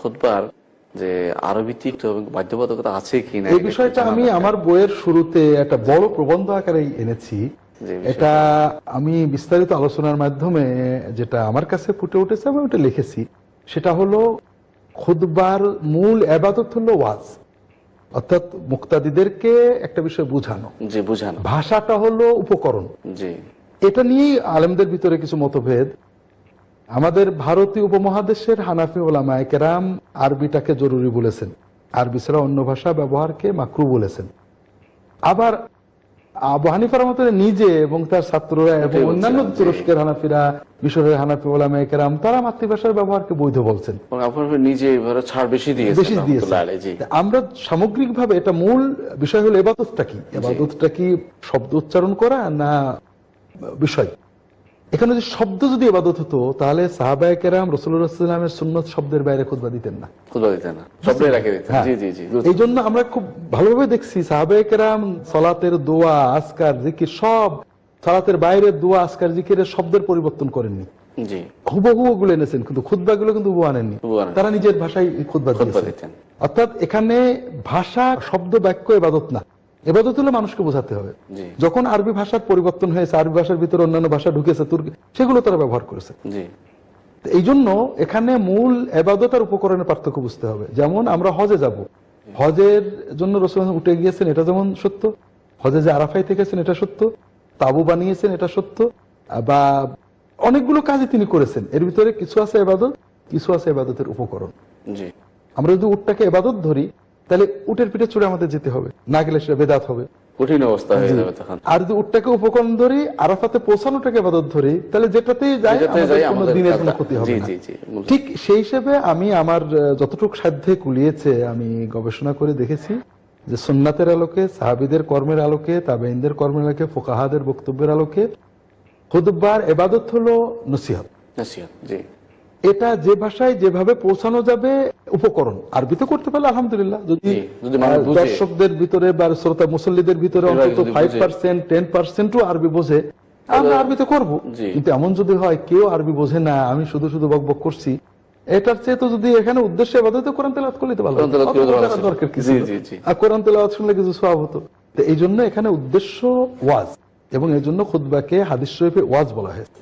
খুতবার যে আরবিতে বাধ্যবাধকতা আছে কিনা এই বিষয়টা আমি আমার বইয়ের শুরুতে একটা বড় প্রবন্ধ আকারে এনেছি। এটা আমি বিস্তারিত আলোচনার মাধ্যমে যেটা আমার কাছে ফুটে উঠেছে আমি ওটা লিখেছি, সেটা হলো খুতবার মূল ইবাদত হলো ওয়াজ, অর্থাৎ মুক্তাদিদেরকে একটা বিষয় বুঝানো, ভাষাটা হলো উপকরণ। এটা নিয়েই আলেমদের ভিতরে কিছু মতভেদ। আমাদের ভারতীয় উপমহাদেশের হানাফি ওলামায়ে কেরাম আরবিটাকে জরুরি বলেছেন, আরবি ছাড়া অন্য ভাষা ব্যবহারকে মাকরু বলেছেন। আবার আবু হানিফা রাহমাতুল্লাহ নিজে এবং তার ছাত্ররা এবং অন্যান্য তুরস্কের হানাফিরা, মিশরের হানাফি ওলামায়ে কেরাম তারা মাতৃভাষার ব্যবহারকে বৈধ বলছেন, নিজে ছাড় বেশি দিয়েছেন। আমরা সামগ্রিকভাবে এটা মূল বিষয় হলো ইবাদতটা কি, ইবাদতটা কি শব্দ উচ্চারণ করা না বিষয়। এখানে যদি শব্দ যদি ইবাদত হতো তাহলে সাহাবায়ে কেরাম রাসূলুল্লাহ সাল্লাল্লাহু আলাইহি ওয়াসাল্লামের সুন্নাত শব্দের বাইরে খুতবা দিতেন না। এই জন্য আমরা খুব ভালোভাবে দেখছি সাহাবায়ে কেরাম সালাতের দোয়া, আজকার, জিকির সব সালাতের বাইরে দোয়া, আজকার, জিকিরের শব্দের পরিবর্তন করেননি, হুবহু ওগুলো এনেছেন, কিন্তু খুতবা গুলো কিন্তু হুবহু আনেননি, তারা নিজের ভাষায় খুতবা দিতেন। অর্থাৎ এখানে ভাষা, শব্দ, বাক্য ইবাদত না, ইবাদত হলে মানুষকে বোঝাতে হবে। যখন আরবি ভাষার পরিবর্তন হয়েছে, আরবি ভাষার ভিতরে অন্যান্য ভাষা ঢুকেছে, তুর্কি, সেগুলো তারা ব্যবহার করেছে। এই জন্য এখানে মূল ইবাদত আর উপকরণের পার্থক্য বুঝতে হবে। যেমন আমরা হজে যাব, হজের জন্য রাসূলুল্লাহ উঠে গিয়েছেন, এটা যেমন সত্য, হজে যে আরাফায় থেকেছেন এটা সত্য, তাবু বানিয়েছেন এটা সত্য, বা অনেকগুলো কাজই তিনি করেছেন। এর ভিতরে কিছু আছে ইবাদত, কিছু আছে ইবাদতের উপকরণ। আমরা যদি উটটাকে ইবাদত ধরি তাহলে উটের পিঠে চড়ে আমাদের যেতে হবে, না গেলে সেটা বেদাত হবে, কঠিন অবস্থা হয়ে যাবে তখন। আর যদি উটটাকে উপকরণ ধরি, আরাফাতে পৌঁছানোটাকে ইবাদত ধরি, তাহলে যেটাতেই যাই আমাদের কোনো দিনের কোনো ক্ষতি হবে না। ঠিক সেই হিসেবে আমি আমার যতটুকু সাধ্যে কুলিয়েছে আমি গবেষণা করে দেখেছি যে সুন্নাতের আলোকে, সাহাবীদের কর্মের আলোকে, তাবেঈনদের কর্মের আলোকে, ফুকাহাদের বক্তব্যের আলোকে খুতবার ইবাদত হলো নসিহত। এটা যে ভাষায় যেভাবে পৌঁছানো যাবে উপকরণ, আরবিতে করতে পারলে আলহামদুলিল্লাহ। যদি দর্শকদের ভিতরে বা শ্রোতা মুসল্লিদের ভিতরে অন্তত 5%, 10% আরবি বোঝে, আমরা আরবিতে করব। কিন্তু এমন যদি হয় কেউ আরবি বোঝে না, আমি শুধু শুধু বকবক করছি, এটার চেয়ে তো যদি এখানে উদ্দেশ্যে ইবাদতে কোরআন তেলাওয়াত করলে তো ভালো, দরকার কি ছিল, আর কোরআন তেলাওয়াত শুনলে কিছু সওয়াব হতো। তো এই জন্য এখানে উদ্দেশ্য ওয়াজ, এবং এই জন্য খুতবাকে হাদিস শরীফে ওয়াজ বলা হয়েছে।